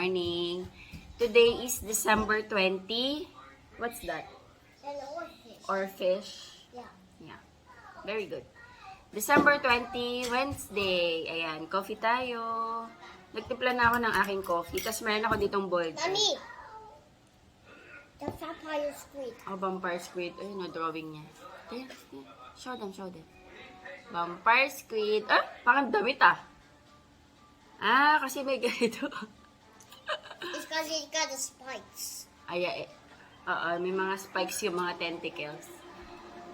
morning. Today is December 20. What's that? An oarfish. Or fish? Yeah. Yeah. Very good. December 20, Wednesday. Ayan, coffee tayo. Nagtimpla na ako ng aking coffee. Tapos meron ako ditong boiled egg. Mommy! The vampire squid. Oh, vampire squid. Ayun, drawing niya. Ayan, ayan. Show them, show them. Vampire squid. Ah, parang damit ah. Ah, kasi may ganito. It's because it got the spikes. Ay, oo, may mga spikes yung mga tentacles.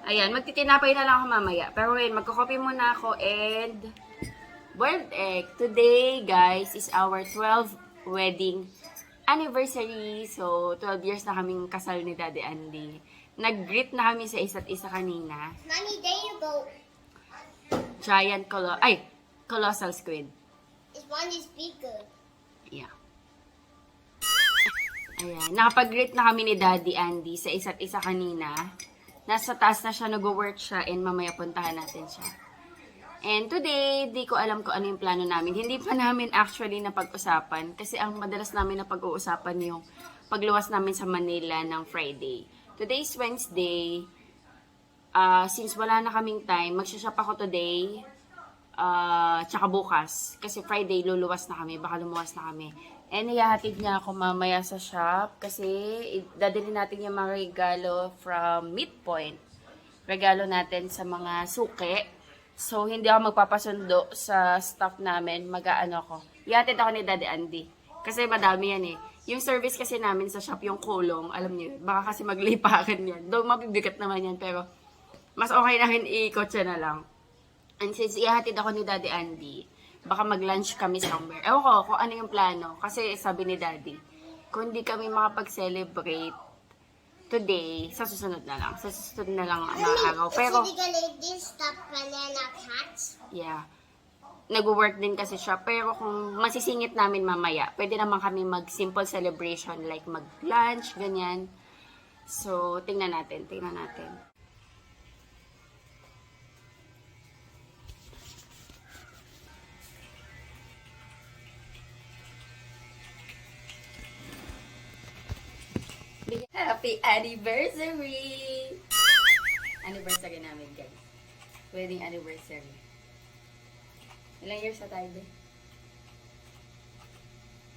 Ayan, magtitinapay na lang ako mamaya. Pero ngayon, magkakopy muna ako and boiled egg. Today, guys, is our 12th wedding anniversary. So, 12 years na kaming kasal ni Daddy Andy. Nag-greet na kami sa isa't isa kanina. Mommy, there you go. Giant colossal squid. This one is bigger. Yeah. Ayan, nakapag-greet na kami ni Daddy Andy sa isa't isa kanina. Nasa taas na siya, nag-work siya, and mamaya puntahan natin siya. And today, di ko alam kung ano yung plano namin. Hindi pa namin actually napag-usapan kasi ang madalas namin na pag-uusapan yung pagluwas namin sa Manila ng Friday. Today's Wednesday. Since wala na kaming time, magsashop ako today, tsaka bukas. Kasi Friday, luluwas na kami, baka lumuwas na kami. And ihahatid niya ako mamaya sa shop kasi dadali natin yung mga regalo from Midpoint. Regalo natin sa mga suki. So, hindi ako magpapasundo sa staff namin. Mag-aano ako. Ihatid ako ni Daddy Andy. Kasi madami yan eh. Yung service kasi namin sa shop, yung kulong, alam niyo, baka kasi maglipakan yan. Though mabibigat naman yan, pero mas okay na rin i-kotse na lang. And since ihatid ako ni Daddy Andy, baka mag-lunch kami somewhere. Ewan ko kung ano yung plano. Kasi sabi ni Daddy, kung hindi kami makapag-celebrate today, sa susunod na lang. Sa susunod na lang mga araw. Pero, Is it gonna this the banana cats? yeah. Nag-work din kasi siya. Pero kung masisingit namin mamaya, pwede naman kami mag-simple celebration like mag-lunch, ganyan. So, tingnan natin. Happy anniversary! Anniversary namin, guys. Wedding anniversary. Ilang years na tayo, be?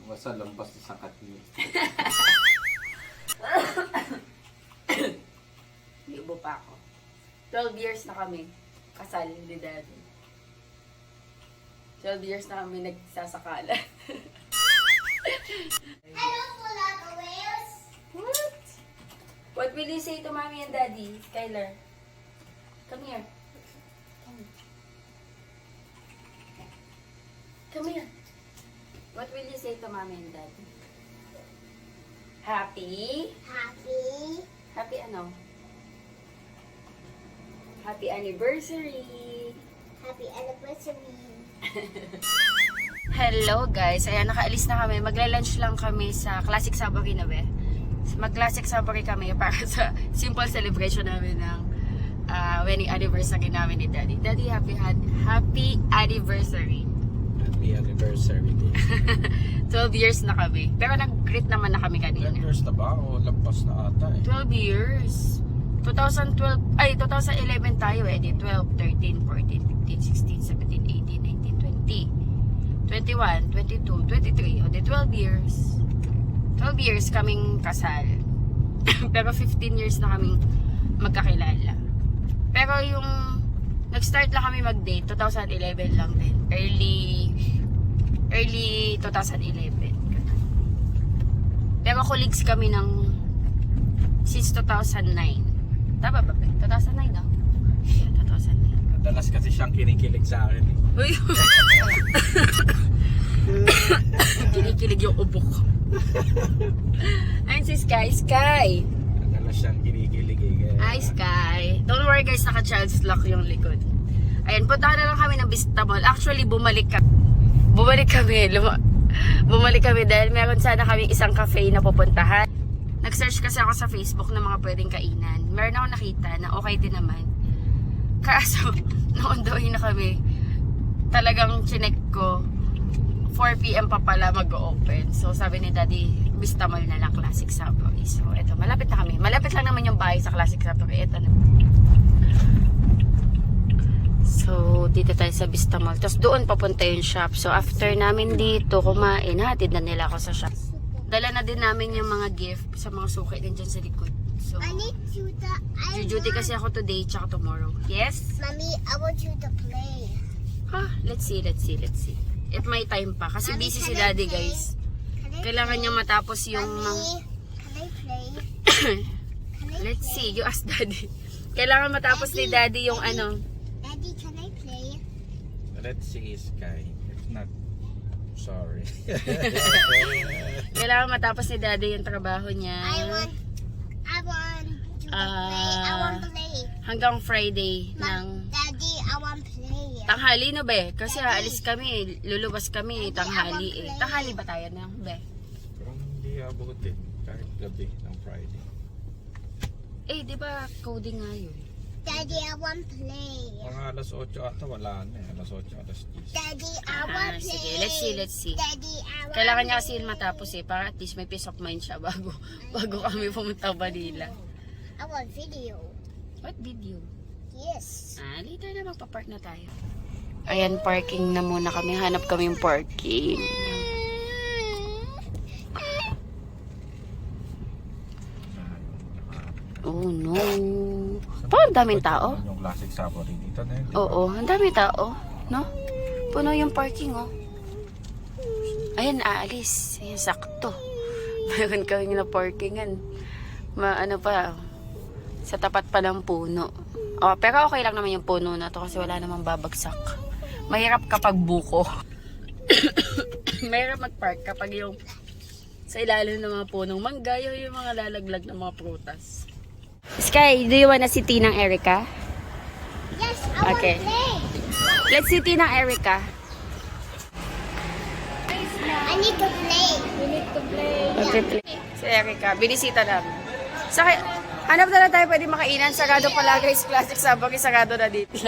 Basta lampas sa katni. Iubo pa ako. 12 years na kami kasal ni Daddy. 12 years na kami nagsasakala. Hello, Falata Whales. What? What will you say to Mommy and Daddy, Skylar? Come here. Come here. What will you say to Mommy and Daddy? Happy? Happy. Happy ano? Happy anniversary! Happy anniversary. Hello guys! Ayan, nakaalis na kami. Magla-lunch lang kami sa Classic Sabari na be. Mag-Classic Sabari kami para sa simple celebration namin ng wedding anniversary namin ni Daddy. Daddy, happy anniversary! Happy anniversary day. 12 years na kami. Pero nag-greet naman na kami kanina. 10 years na ba? O lampas na ata eh. 12 years. 2011 tayo eh. Di 12, 13, 14, 15, 16, 17, 18, 19, 20, 21, 22, 23. O di 12 years. 12 years kaming kasal. Pero 15 years na kaming magkakilala. Pero yung nag-start lang kami mag-date, 2011 lang din. Early 2011. Pero colleagues kami ng since 2009. Tama ba? 2009 ah? Yeah, 2009. Madalas kasi siyang kinikilig sa akin eh. Uy! Kinikilig yung ubok. Ayun si Sky. Madalas siyang kinikilig eh. Hi, Sky. Don't worry guys, naka-child's lock yung likod. Ayan, punta na lang kami ng Vista Mall. Actually, bumalik kami dahil meron sana kami isang cafe na pupuntahan. Nag-search kasi ako sa Facebook ng mga pwedeng kainan. Meron ako nakita na okay din naman. Kaso, nung on the way na kami, talagang chinek ko 4 p.m. pa pala mag-open. So, sabi ni Daddy, Vista Mall na lang, Classic Subway. So, eto, malapit na kami. Malapit lang naman yung bahay sa Classic Subway. Eto na. So, dito tayo sa Vista Mall. Tapos doon papunta yung shop. So, after namin dito kumain, hatid na nila ako sa shop. Dala na din namin yung mga gift sa mga suki din dyan sa likod. So, I need you to. duty kasi ako today tsaka tomorrow. Yes? Mommy, I want you to play. Let's see. If may time pa. Kasi Mommy, busy si can I Daddy, play? guys. Can I Kailangan play? niya matapos yung... Mommy, can I play? Can I Let's play? see. You ask Daddy. Kailangan matapos ni Daddy yung ano. Daddy, can I play? Let's see, Sky. If not, sorry. Kailangan matapos ni Daddy yung trabaho niya. I want you to play. I want play. Hanggang Friday ng Daddy, I want play. tanghali no be? Kasi aalis kami, lulubas kami tanghali eh. Tanghali ba tayo na be? Kung hindi abutin, kahit gabi ng Friday. Eh, di ba coding nga yun? Daddy, I want play. Mga alas 8 ata, wala na eh. Alas 8, alas 10. Daddy, I want play. Sige, let's see. Daddy, I want Kailangan niya kasi yun matapos eh, para at least may peace of mind siya bago kami pumunta Manila. I want video. What video? Yes. Later na magpa-park na tayo. Ayan, parking na muna kami. Hanap kami yung parking. Oh no. Parang daming tao. Yung Classic Subway dito na yun. di ba? Oo, ang daming tao. No? Puno yung parking oh. Ayan, aalis. Ayan, sakto. Mayroon kaming na parkingan. Ano pa, sa tapat pa ng puno. Oh, pero okay lang naman yung puno na to kasi wala namang babagsak. Mahirap kapag buko. Mahirap mag-park kapag yung sa ilalim ng mga punong mangga, yung mga lalaglag ng mga prutas. Sky, do you wanna see Tinang Erica? Yes, I Okay. want play. Let's see Tinang Erica. I need to play. We need to play. Okay, si Erica, binisita namin. Hanap na lang tayo pwede makainan. Sarado pala guys, Classic Subway. Sarado na dito.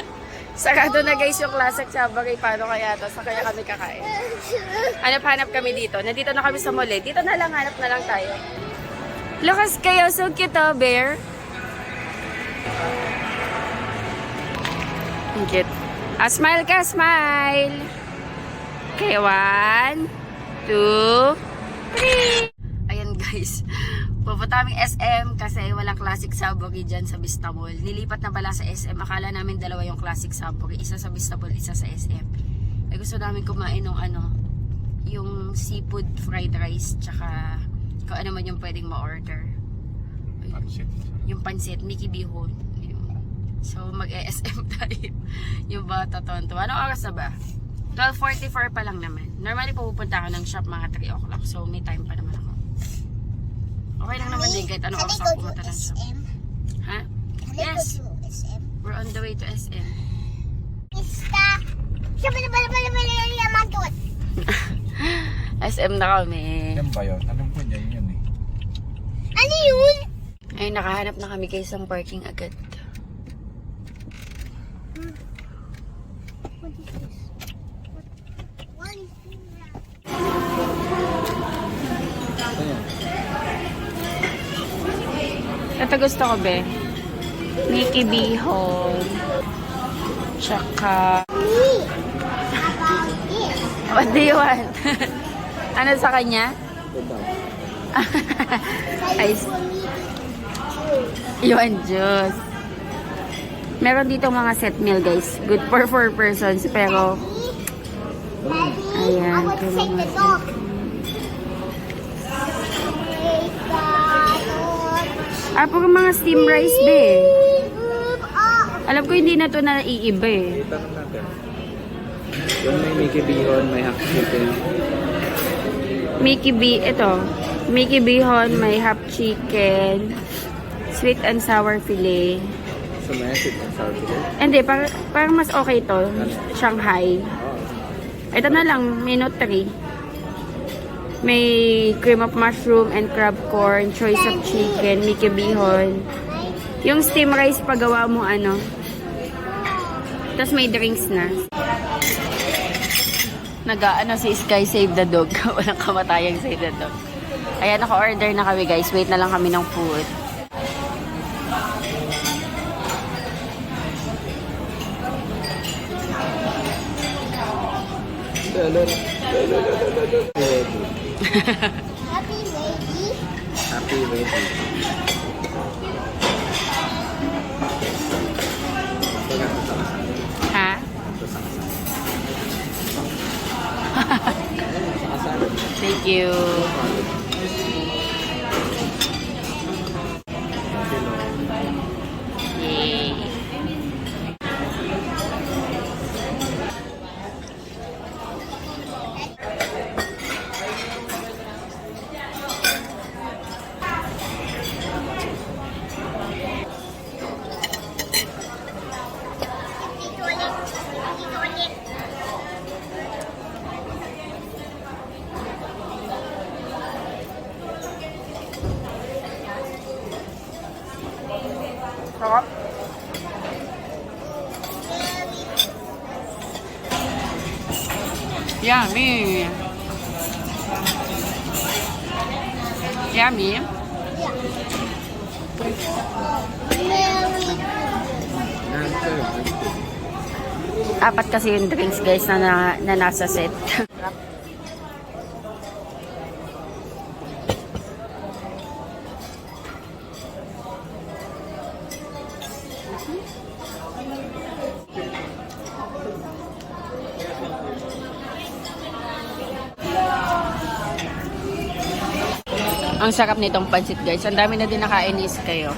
Sarado na guys yung Classic Subway. Paano kaya to? Sa kaya kami kakain. Hanap kami dito. Nandito na kami sa mall eh. Dito na lang, hanap na lang tayo. Lukas kayo, so cute oh, bear. Ang cute. Smile ka, smile. Okay, 1, 2, 3. Ayan guys. Pupunta kaming SM kasi walang Classic Subway dyan sa Vista Mall. Nilipat na pala sa SM. Akala namin dalawa yung Classic Subway. Isa sa Vista Mall, isa sa SM. Eh gusto namin kumain ng yung seafood fried rice tsaka kung ano man yung pwedeng ma-order. Pansit. Yung pansit, Mickey Bihon. So mag-SM tayo. Yung bata tonto. Anong oras na ba? 12:44 pa lang naman. Normally pupunta ako ng shop mga 3 o'clock. So may time pa naman ako. Okay lang naman din kahit anong Can I oras go ako to pumunta ng shop. SM? Ha? Can I Yes. go to SM? We're on the way to SM. Mista! Yamantot! SM na kami. Yan ba yun? Alam ko yun eh. Ano yun? Ay, nakahanap na kami guys ng parking agad. What is this? What is this? Ito gusto ko, be. Mickey Bihon. Tsaka... Me! About this? What do you want? Ano sa kanya? Ice. For me to Yun, juice. Meron dito mga set meal, guys. Good for 4 persons, pero... Daddy, Ayan, I want to take the dog. puro mga steam rice, be. Alam ko hindi na to na iiba eh. Tanong natin. Yung may Mickey Bihon, may half chicken. Mickey Bihon, may half chicken, sweet and sour fillet. So may sweet and sour chicken. Hindi, parang mas okay to. Shanghai. Ito na lang, menu 3. May cream of mushroom and crab corn, choice of chicken, Mickey Bihon. Yung steam rice pagawa mo ano. Tapos may drinks na. Nag-ano si Sky Save the Dog. Walang kamatayang Save the Dog. Ayan, naka-order na kami guys. Wait na lang kami ng food. Happy lady. Happy wedding. Ha? Thank you. Yay. Dito ulit. Dito ulit. Sarap. Yummy. Yummy. Merry. Apat kasi yung drinks guys na nasa set. Ang sarap nitong pancit guys. Ang dami na din nakain is kayo.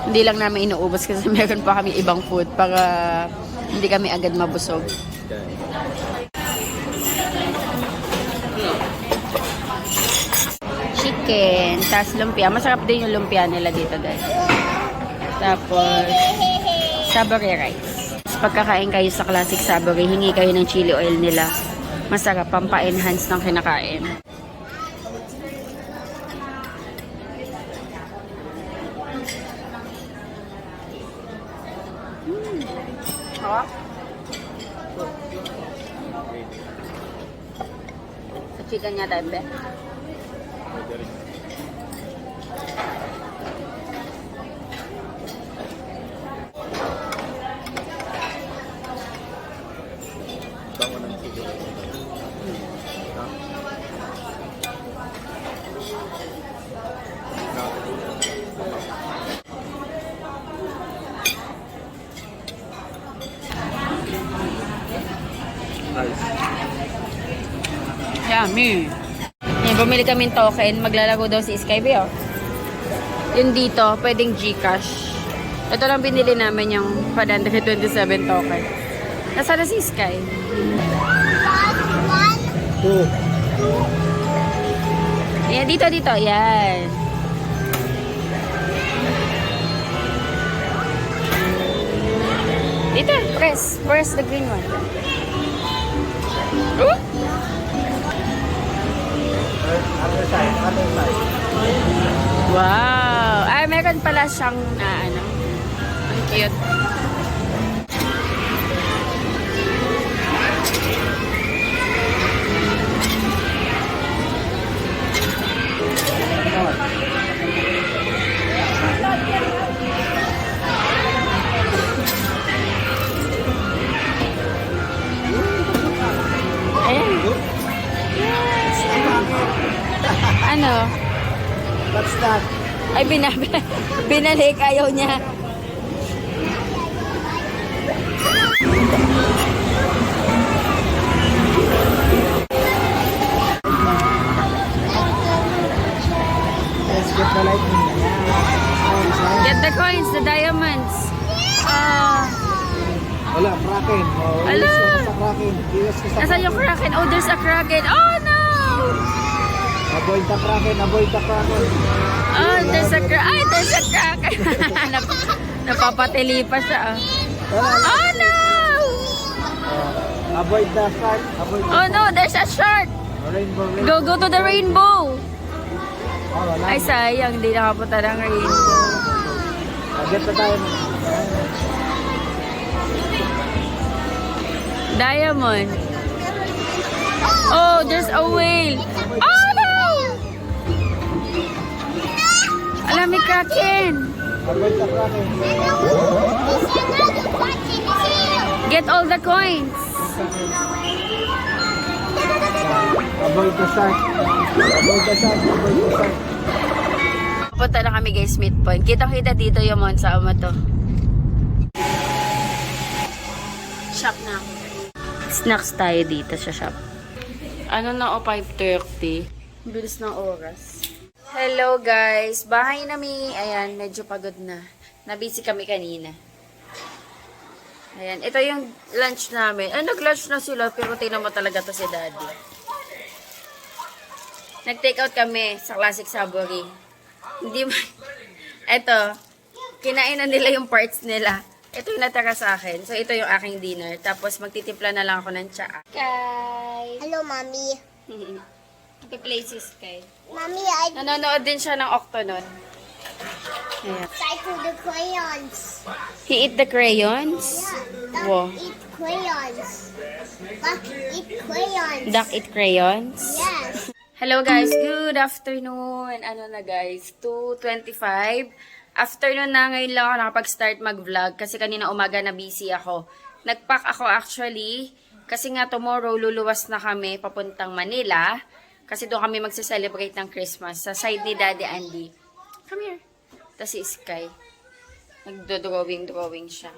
Hindi lang namin inuubos kasi meron pa kami ibang food para hindi kami agad mabusog. Chicken, tas lumpia. Masarap din yung lumpia nila dito guys. Tapos, saburi rice. Pagkakain kayo sa classic saburi, hingi kayo ng chili oil nila. Masarap, pampa-enhance ng kinakain. Sarap. Sa chicken niya tayo, be. Yummy. Yan, bumili kaming token. Maglalago daw si Sky, be, oh. Yun dito, pwedeng Gcash. Ito lang binili namin yung 127 token. Nasaan na si Sky? Ayan, dito. Ayan. Dito, press. Press the green one. Oh! Other side. Wow! Ay, meron pala siyang na ano. Ang cute. Ayan. Yes. Ano? What's that? Ay, binalik. Ayaw niya. Let's get the lightning. Get the coins, the diamonds. Ah. Wala, Kraken. Oh, Ala! sa Kraken. Iwas ka sa Nasaan yung Kraken? Oh, there's a Kraken. Oh, no! Avoid the Kraken. Avoid the Kraken. Oh, there's a Kraken. Ay, there's a Kraken. Napapatili pa siya. Oh, no! Avoid the shark. Avoid the Oh, no, there's a shark. rainbow. Go to the rainbow. Oh, wala. Ay, sayang. Hindi nakapunta ng rainbow. Get na tayo. Diamond. Oh, there's a whale. Oh, no! Alam, may kraken. Get all the coins. Avoid the shark. Avoid the shark. Avoid the shark. Punta na kami guys, Smith Point. Kitang-kita dito yung Monza Ama to. Shop na ako. Snacks tayo dito sa shop. Ano na o, 5:30. Bilis ng oras. Hello guys. Bahay na mi. Ayan, medyo pagod na. Nabisi kami kanina. Ayan, ito yung lunch namin. Ay, nag-lunch na sila, pero tingnan mo talaga to si Daddy. Nag-take out kami sa Classic Savory. Hindi mo... Ito, kinain na nila yung parts nila. Ito yung natara sa akin. So, ito yung aking dinner. Tapos, magtitimpla na lang ako ng tsaa. Kay! Hello, mommy. Happy places kay. Mommy, I Nanonood din siya ng Octonon. Ayan. cycle the crayons. He eat the crayons? Yeah, Wow. duck eat crayons. Duck eat crayons. Duck eat crayons? Yes. Hello guys, good afternoon. Ano na guys, 2:25. Afternoon na, ngayon lang ako nakapag-start mag-vlog kasi kanina umaga na busy ako. Nag-pack ako actually kasi nga tomorrow luluwas na kami papuntang Manila kasi doon kami magse-celebrate ng Christmas sa side ni Daddy Andy. Come here. Tapos si Sky. Nagdo-drawing siya.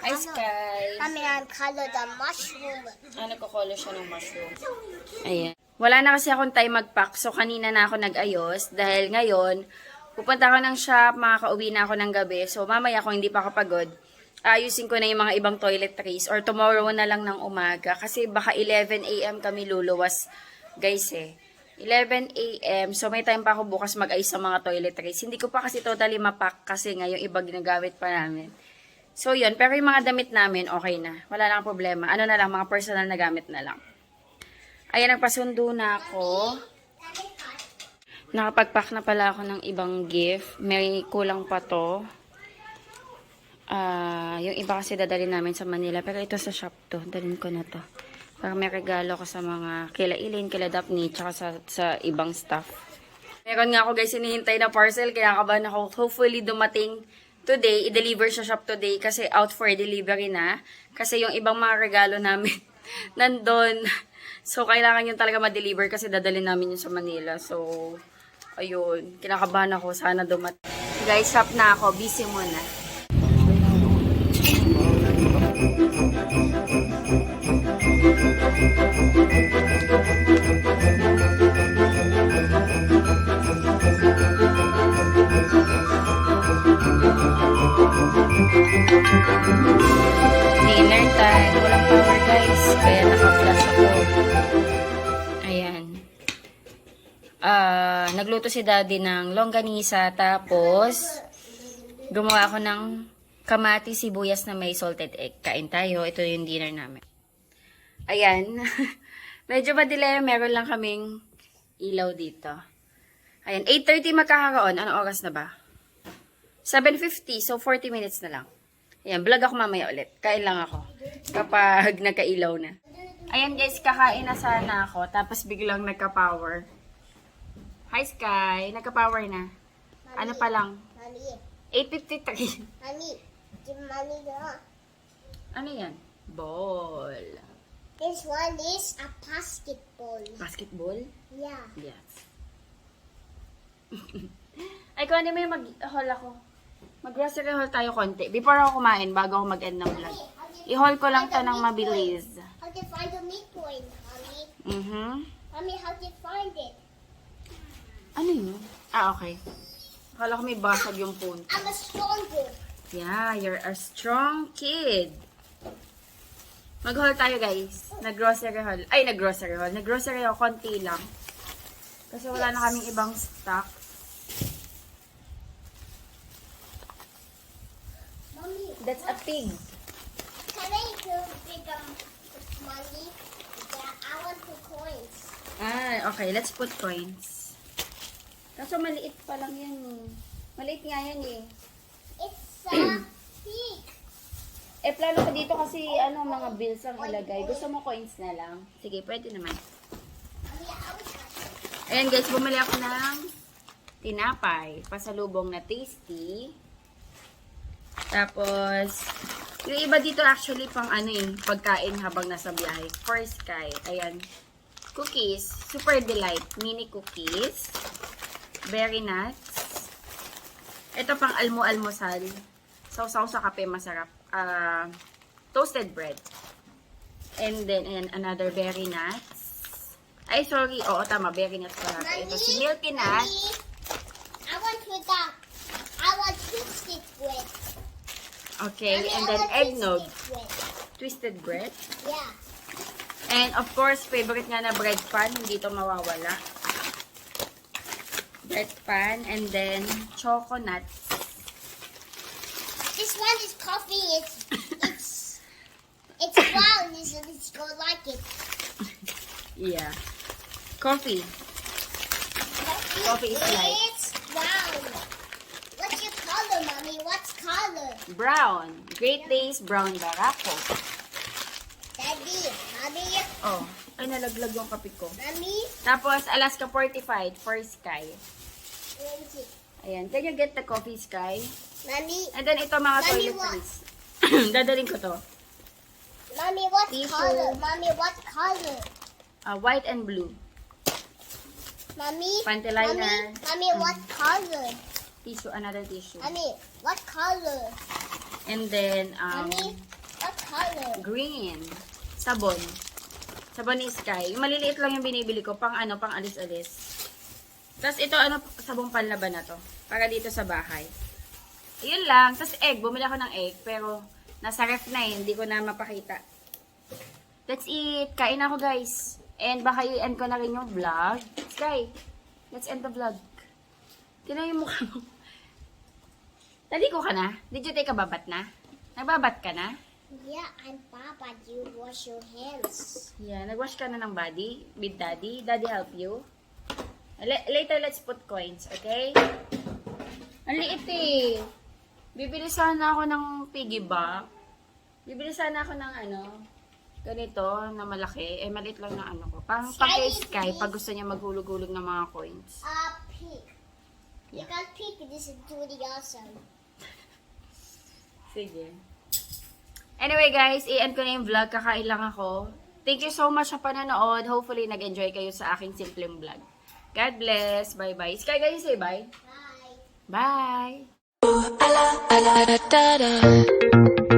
Hi Sky. Mommy, I'm color the mushroom. Nagko-color siya ng mushroom. Ayan. Wala na kasi akong time mag-pack, so kanina na ako nag-ayos. Dahil ngayon, pupunta ako ng shop, makakauwi na ako ng gabi. So mamaya kung hindi pa ako pagod, ayusin ko na yung mga ibang toiletries or tomorrow na lang ng umaga. Kasi baka 11 AM kami luluwas, guys eh. 11 AM, so may time pa ako bukas mag-ayos sa mga toiletries. Hindi ko pa kasi totally mapack kasi nga yung iba ginagamit pa namin. So yun, pero yung mga damit namin, okay na. Wala lang problema. Ano na lang, mga personal na gamit na lang. Ayan, nagpasundo na ako. Nakapag-pack na pala ako ng ibang gift. May kulang pa to. Yung iba kasi dadalhin namin sa Manila. Pero ito sa shop to. Dalhin ko na to. Para may regalo ko sa mga kila Eileen, kila Daphne, tsaka sa ibang staff. Meron nga ako guys, hinihintay na parcel. Kaya kabahan ako. Hopefully dumating today. I-deliver sa shop today kasi out for delivery na. Kasi yung ibang mga regalo namin nandun. So, kailangan yun talaga ma-deliver kasi dadalhin namin yun sa Manila. So, ayun. Kinakabahan ako. Sana dumating. Guys, shop na ako. Busy muna. Dinner time. Walang power guys. Kaya naka-flash ako. Ayan. Nagluto si Daddy ng longganisa. Tapos, gumawa ako ng kamati, sibuyas na may salted egg. Kain tayo. Ito yung dinner namin. Ayan. Medyo madilim. Meron lang kaming ilaw dito. Ayan. 8:30 magkakaroon. Anong oras na ba? 7:50. So, 40 minutes na lang. Ayan. Vlog ako mamaya ulit. Kain lang ako. Kapag nagkailaw na. Ayan guys. Kakain na sana ako. Tapos biglang nagka-power. Hi Sky. Nagka-power na. Ano pa lang? Mommy, 8:53. mommy, give mommy the. Ano yan? Ball. This one is a basketball. Basketball? Yeah. Yes. Ay, kung ano may mag-haul ako. Mag-grocery haul tayo konti. Before ako kumain, bago ako mag-end ng vlog. I-haul ko lang to ng mabilis. How to find the midpoint, mommy? Mommy, how to find it? ano yun? Okay. Akala ko may basag yung phone. I'm a stronger. Yeah, you're a strong kid. Mag-haul tayo, guys. Nag-grocery haul. Ay, nag-grocery haul. Nag-grocery haul, konti lang. Kasi wala na kaming ibang stock. Mommy, That's a pig. can I go with money? Yeah, I want 2 coins. Okay. Let's put coins. Kaso maliit pa lang yan eh. Maliit nga yan eh. It's a pig. Plano ko dito kasi mga bills ang ilagay. Gusto mo coins na lang? Sige, pwede naman. Ayan guys, bumili ako ng tinapay. Pasalubong na tasty. Tapos, yung iba dito actually pang pagkain habang nasa biyahe. For Sky. Ayan. Cookies. Super Delight. Mini cookies. Berry nuts. Ito pang almusal. Sausaw sa kape, masarap. Toasted bread. And then, ayan, another berry nuts. Ay, sorry. Oo, tama. Berry nuts pala. Ito si Milky Nut. Mommy, I want twisted bread. Okay, Mommy, and I then want eggnog. twisted bread. Twisted bread. Yeah. And of course, favorite nga na bread pan. Hindi to mawawala. Bread pan. And then, choco nuts. This one is coffee. It's brown. It's gonna like it. Yeah. Coffee. Coffee is light. It's brown. What's your color, mommy? What's color? Brown. Great Taste Brown Barako. Daddy, mommy, Oh, ay nalaglag yung kape ko. mommy. Tapos, Alaska Fortified for Sky. Where is it? Ayan. Can you get the coffee, Sky? Mommy, And then, ito mga Mommy, toiletries. Dadaling ko to. mommy, what Tissue. color? Mommy, what color? White and blue. Mommy, Panty liner. mommy, what color? Tissue, another tissue. Mommy, what color? And then, Mommy, what color? green. Sabon. Sabon ni Sky. Yung maliliit lang yung binibili ko. Pang alis-alis. Tapos ito, sabong panlaban na to. Para dito sa bahay. Yun lang. Tapos egg. Bumili ako ng egg. Pero, nasa ref na eh. Hindi ko na mapakita. Let's eat. Kain ako, guys. And baka i-end ko na rin yung vlog. Sky, let's end the vlog. Tingnan yung mukha mo. Naligo ka na? Did you take a babat na? Nagbabat ka na? Yeah, I'm Papa. You wash your hands. Yeah, nagwash ka na ng body with Daddy. Daddy help you. Later, let's put coins, okay? Ang liit eh. Bibili sana ako ng piggy bank. Bibili sana ako ng ganito na malaki. Eh, maliit lang na ko. Pang kay Sky, pag gusto niya maghulog-hulog ng mga coins. Pig. You Yeah. can pick this into the awesome. Sige. Anyway guys, i-end ko na yung vlog. Kakain lang ako. Thank you so much sa panonood. Hopefully, nag-enjoy kayo sa aking simpleng vlog. God bless. Bye-bye. Sky, guys, say bye. Bye. Bye.